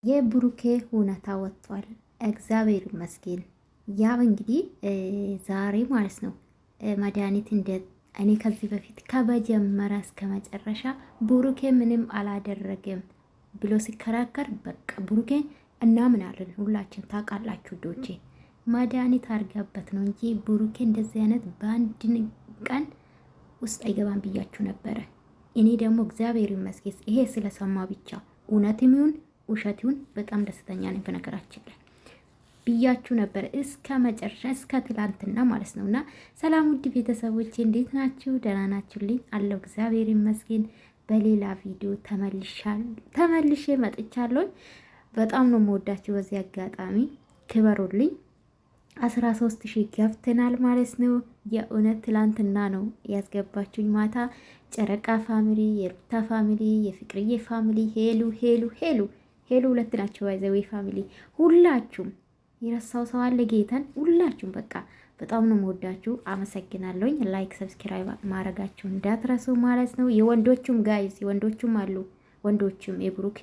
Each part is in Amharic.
የብሩኬ እውነታ ወጥቷል። እግዚአብሔር ይመስገን። ያው እንግዲህ ዛሬ ማለት ነው መድኃኒት እንደ እኔ ከዚህ በፊት ከመጀመሪያ እስከ መጨረሻ ብሩኬ ምንም አላደረገም ብሎ ሲከራከር በቃ ብሩኬ እናምናለን ሁላችን ታውቃላችሁ ዶቼ መድኃኒት አድርጋበት ነው እንጂ ብሩኬ እንደዚህ አይነት በአንድ ቀን ውስጥ አይገባም ብያችሁ ነበረ። እኔ ደግሞ እግዚአብሔር ይመስገን ይሄ ስለሰማ ብቻ እውነትም ይሁን ውሸት ይሁን በጣም ደስተኛ ነኝ። በነገራችን ላይ ብያችሁ ነበር እስከ መጨረሻ እስከ ትላንትና ማለት ነውና፣ ሰላም ውድ ቤተሰቦቼ እንዴት ናችሁ? ደህና ናችሁልኝ? አለው እግዚአብሔር ይመስገን። በሌላ ቪዲዮ ተመልሼ መጥቻለሁ። በጣም ነው የምወዳችሁ። በዚህ አጋጣሚ ክበሩልኝ። 13,000 ገብተናል ማለት ነው። የእውነት ትላንትና ነው ያስገባችሁኝ ማታ። ጨረቃ ፋሚሊ፣ የሩታ ፋሚሊ፣ የፍቅርዬ ፋሚሊ፣ ሄሉ ሁለት ናቸው። ባይዘዌ ፋሚሊ ሁላችሁም የረሳው ሰው አለ ጌታን። ሁላችሁም በቃ በጣም ነው የምወዳችሁ። አመሰግናለሁኝ። ላይክ ሰብስክራይብ ማድረጋችሁ እንዳትረሱ ማለት ነው። የወንዶቹም ጋይስ የወንዶቹም አሉ ወንዶቹም የብሩኬ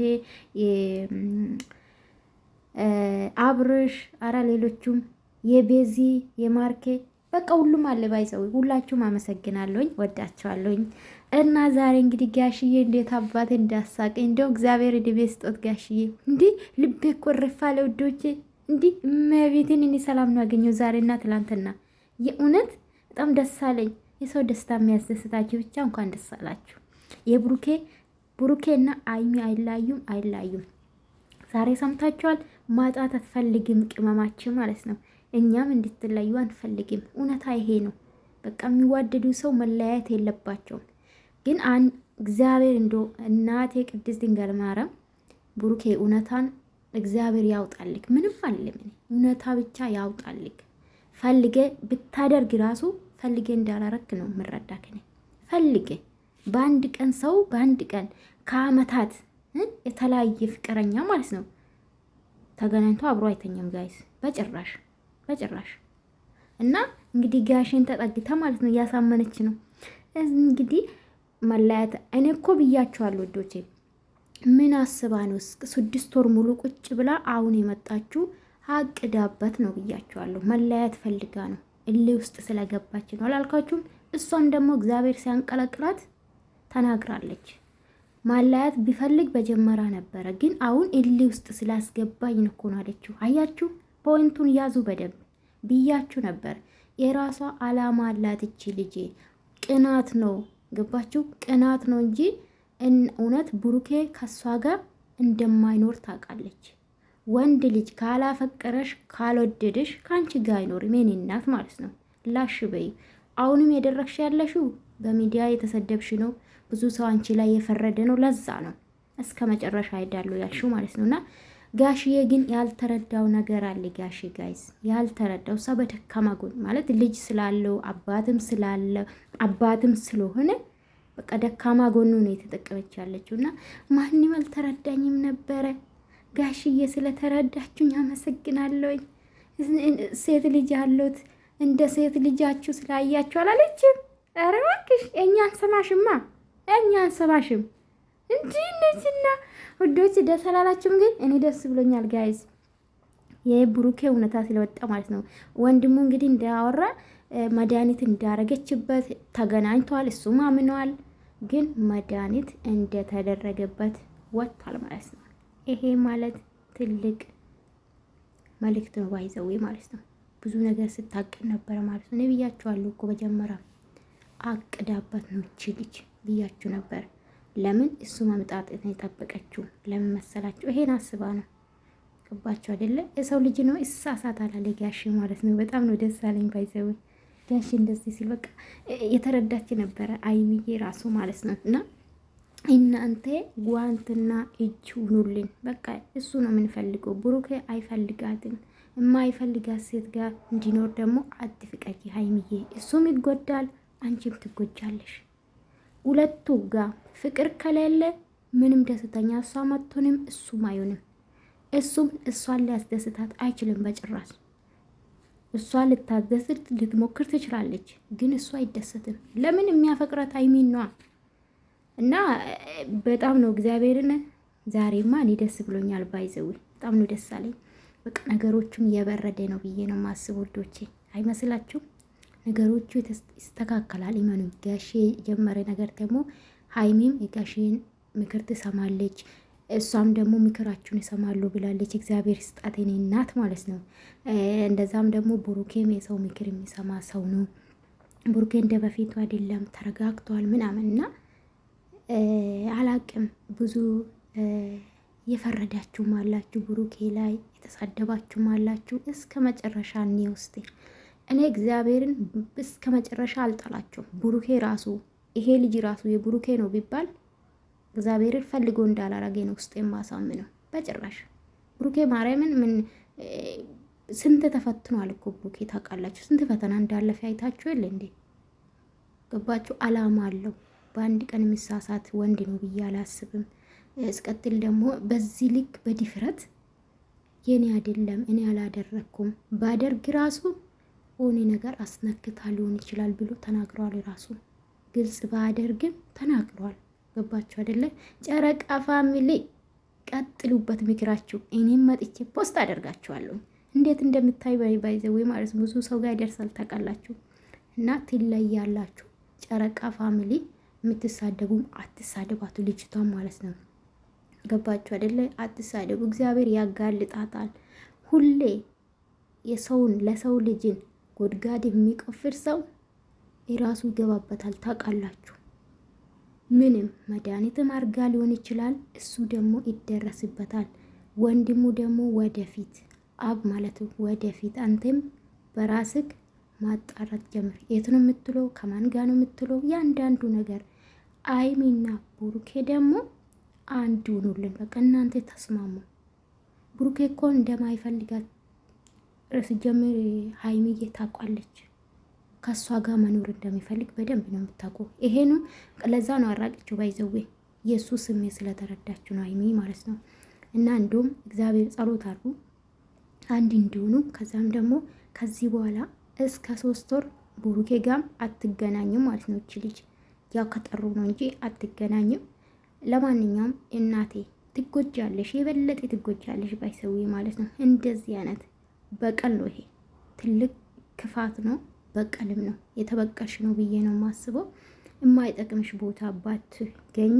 አብርሽ አራ ሌሎቹም የቤዚ የማርኬ በቃ ሁሉም አለ ባይዘው ሁላችሁም አመሰግናለሁኝ። ወዳችኋለሁኝ። እና ዛሬ እንግዲህ ጋሽዬ እንዴት አባቴ እንዳሳቀኝ እንደው እግዚአብሔር እድሜ ስጦት ጋሽዬ። እንዲህ ልቤ ኮረፋ ለውዶቼ እንዲህ መቤቴን እኔ ሰላም ነው ያገኘው ዛሬና ትላንትና። የእውነት በጣም ደስ አለኝ። የሰው ደስታ የሚያስደስታችሁ ብቻ እንኳን ደስ አላችሁ። ብሩኬና አይሚ አይላዩም። ዛሬ ሰምታችኋል። ማጣት አትፈልግም ቅመማችን ማለት ነው። እኛም እንድትለዩ አንፈልግም። እውነታ ይሄ ነው። በቃ የሚዋደዱ ሰው መለያየት የለባቸውም። ግን እግዚአብሔር እንዶ እናቴ ቅድስት ድንግል ማርያም ብሩኬ እውነታን እግዚአብሔር ያውጣልክ። ምንም አለም እውነታ ብቻ ያውጣልክ። ፈልጌ ብታደርግ ራሱ ፈልጌ እንዳላረክ ነው የምረዳክ። ፈልጌ በአንድ ቀን ሰው በአንድ ቀን ከአመታት የተለያየ ፍቅረኛ ማለት ነው ተገናኝቶ አብሮ አይተኛም ጋይስ በጭራሽ። እና እንግዲህ ጋሽን ተጠግታ ማለት ነው እያሳመነች ነው እንግዲህ መለያየት። እኔ እኮ ብያቸዋለሁ ወዶቼ፣ ምን አስባ ነው 6 ወር ሙሉ ቁጭ ብላ አሁን የመጣችሁ አቅዳበት ነው ብያቸዋለሁ። መለያየት ፈልጋ ነው እልህ ውስጥ ስለገባች ነው አላልካችሁም? እሷም ደግሞ እግዚአብሔር ሲያንቀለቅላት ተናግራለች። ማለያየት ቢፈልግ በጀመራ ነበረ፣ ግን አሁን እልህ ውስጥ ስላስገባኝ ነው እኮ ነው አለችው። አያችሁ፣ ፖይንቱን ያዙ በደንብ ብያችሁ ነበር። የራሷ አላማ አላት እቺ ልጄ። ቅናት ነው ገባችሁ? ቅናት ነው እንጂ እውነት ብሩኬ ከሷ ጋር እንደማይኖር ታውቃለች። ወንድ ልጅ ካላፈቀረሽ ካልወደደሽ ከአንቺ ጋር አይኖርም። የኔ እናት ማለት ነው። ላሽ በይ። አሁንም የደረግሽ ያለሽው በሚዲያ የተሰደብሽ ነው። ብዙ ሰው አንቺ ላይ የፈረደ ነው። ለዛ ነው እስከ መጨረሻ ሄዳለሁ ያልሽው ማለት ነውና ጋሽዬ ግን ያልተረዳው ነገር አለ። ጋሽ ጋይስ ያልተረዳው ሰው በደካማ ጎን ማለት ልጅ ስላለው አባትም ስለሆነ በቃ ደካማ ጎኑ ነው የተጠቀመች ያለችውና ማንም አልተረዳኝም ነበረ። ጋሽዬ ስለተረዳችሁኝ አመሰግናለሁ። ሴት ልጅ አለሁት እንደ ሴት ልጃችሁ ስላያችሁ አላለችም። ኧረ እባክሽ እኛን ሰማሽም እንጂ እነዚህና ውዶች ደስ አላላችሁም? ግን እኔ ደስ ብሎኛል ጋይዝ። የብሩኬ እውነታ ስለወጣ ማለት ነው። ወንድሙ እንግዲህ እንዳወራ መድኃኒት እንዳረገችበት ተገናኝተዋል። እሱም አምነዋል። ግን መድኃኒት እንደተደረገበት ወጥቷል ማለት ነው። ይሄ ማለት ትልቅ መልእክት ነው ባይዘዌ ማለት ነው። ብዙ ነገር ስታቅድ ነበረ ማለት ነው። እኔ ብያችኋለሁ እኮ መጀመሪያ አቅዳበት ነው እቺ ልጅ ብያችሁ ነበር። ለምን እሱ መምጣት ነው የጠበቀችው? ለምን መሰላችሁ? ይሄን አስባ ነው። ገባችሁ አይደለ? የሰው ልጅ ነው ይሳሳታል አለ ጋሽ ማለት ነው። በጣም ነው ደስ አለኝ ባይዘው ጋሽ እንደዚህ ሲል በቃ የተረዳች ነበረ አይሚዬ ራሱ ማለት ነው። እና እናንተ ጓንትና እጅ ሁኑልን። በቃ እሱ ነው የምንፈልገው። ብሩኬ አይፈልጋትም። የማይፈልጋት ሴት ጋር እንዲኖር ደግሞ አትፍቀጂ ሀይሚዬ። እሱም ይጎዳል፣ አንቺም ትጎጃለሽ። ሁለቱ ጋር ፍቅር ከሌለ ምንም ደስተኛ እሷም አትሆንም እሱም አይሆንም። እሱም እሷን ሊያስደስታት አይችልም በጭራሽ። እሷ ልታስደስት ልትሞክር ትችላለች፣ ግን እሷ አይደሰትም። ለምን? የሚያፈቅራት አይሚን ነዋ። እና በጣም ነው እግዚአብሔርን ዛሬማ እኔ ደስ ብሎኛል። ባይዘዊ በጣም ነው ደስ አለኝ። በቃ ነገሮቹም እየበረደ ነው ብዬ ነው ማስብ ወዶቼ፣ አይመስላችሁም? ነገሮቹ ይስተካከላል። ኢመኑ ጋሼ የጀመረ ነገር ደግሞ ሀይሚም የጋሼን ምክር ትሰማለች፣ እሷም ደግሞ ምክራችሁን ይሰማሉ ብላለች። እግዚአብሔር ስጣት የኔ እናት ማለት ነው። እንደዛም ደግሞ ብሩኬም የሰው ምክር የሚሰማ ሰው ነው። ብሩኬ እንደ በፊቱ አይደለም፣ ተረጋግቷል ምናምን እና አላቅም ብዙ የፈረዳችሁም አላችሁ ብሩኬ ላይ የተሳደባችሁም አላችሁ። እስከ መጨረሻ እኔ ውስጤ እኔ እግዚአብሔርን እስከ መጨረሻ አልጠላቸውም። ብሩኬ ራሱ ይሄ ልጅ ራሱ የብሩኬ ነው ቢባል እግዚአብሔርን ፈልጎ እንዳላረገ ነው ውስጥ የማሳምነው። በጭራሽ ብሩኬ ማርያምን ምን ስንት ተፈትኗል እኮ ብሩኬ ታውቃላችሁ። ስንት ፈተና እንዳለፈ አይታችሁ የለ እንዴ? ገባችሁ? አላማ አለው። በአንድ ቀን የሚሳሳት ወንድ ነው ብዬ አላስብም። እስቀጥል ደግሞ በዚህ ልክ በድፍረት የኔ አይደለም እኔ አላደረኩም ባደርግ ራሱ ሆኔ ነገር አስነክታ ሊሆን ይችላል ብሎ ተናግሯል። ራሱ ግልጽ ባደርግም ተናግሯል። ገባችሁ አይደለ? ጨረቃ ፋሚሊ ቀጥሉበት ምክራችሁ። እኔም መጥቼ ፖስት አደርጋችኋለሁ እንዴት እንደምታይ ባይዘው ማለት ብዙ ሰው ጋር ይደርሳል ታውቃላችሁ። እና ትለያላችሁ። ጨረቃ ፋሚሊ የምትሳደቡም አትሳደባቱ ልጅቷን ማለት ነው። ገባችሁ አይደለ? አትሳደቡ። እግዚአብሔር ያጋልጣታል። ሁሌ የሰውን ለሰው ልጅን ጎድጋድ የሚቆፍር ሰው የራሱ ይገባበታል ታውቃላችሁ። ምንም መድኃኒትም አርጋ ሊሆን ይችላል። እሱ ደግሞ ይደረስበታል። ወንድሙ ደግሞ ወደፊት አብ ማለት ወደፊት አንተም በራስክ ማጣራት ጀምር። የት ነው የምትለው? ከማን ጋር ነው የምትለው? ያንዳንዱ ነገር አይሚና ብሩኬ ደግሞ አንድ ይሁኑልን። በቃ እናንተ ተስማሙ። ብሩኬ እኮ እንደማይፈልጋት ርስ ጀምር ሀይሚዬ ታውቃለች። ከሷ ጋር መኖር እንደሚፈልግ በደንብ ነው የምታውቀው። ይሄኑ ለዛ ነው አራቅችው ባይዘዌ የሱ ስሜት ስለተረዳችሁ ነው ሀይሚ ማለት ነው። እና እንዲሁም እግዚአብሔር ጸሎት አርጉ አንድ እንዲሆኑ። ከዛም ደግሞ ከዚህ በኋላ እስከ 3 ወር ብሩኬ ጋም አትገናኙም ማለት ነው። እቺ ልጅ ያው ከጠሩ ነው እንጂ አትገናኙም። ለማንኛውም እናቴ ትጎጃለሽ፣ የበለጠ ትጎጃለሽ ባይሰዊ ማለት ነው። እንደዚህ አይነት በቀል ነው ይሄ፣ ትልቅ ክፋት ነው፣ በቀልም ነው። የተበቀልሽ ነው ብዬ ነው የማስበው። የማይጠቅምሽ ቦታ ባትገኝ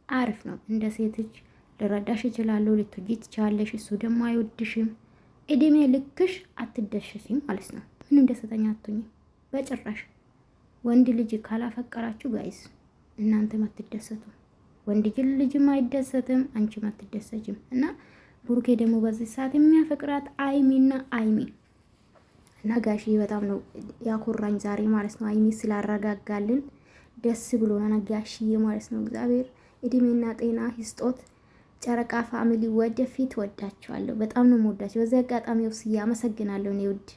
አሪፍ ነው። እንደ ሴት ልጅ ልረዳሽ እችላለሁ፣ ልትወጂ ትችላለሽ። እሱ ደግሞ አይወድሽም። እድሜ ልክሽ አትደሽሲም ማለት ነው። ምንም ደስተኛ አትሆኝም በጭራሽ። ወንድ ልጅ ካላፈቀራችሁ ጋይስ እናንተም አትደሰቱም። ወንድ ልጅም አይደሰትም፣ አንቺም አትደሰችም። እና ብሩኬ ደግሞ በዚህ ሰዓት የሚያፈቅራት አይሚና አይሚ እና ጋሺ በጣም ነው ያኮራኝ ዛሬ ማለት ነው። አይሚ ስላረጋጋልን ደስ ብሎና ጋሺዬ ማለት ነው። እግዚአብሔር እድሜና ጤና ይስጦት። ጨረቃ ፋሚሊ ወደፊት ወዳችኋለሁ። በጣም ነው የምወዳችሁ። በዚህ አጋጣሚ ወስዬ አመሰግናለሁ። እኔ ውድ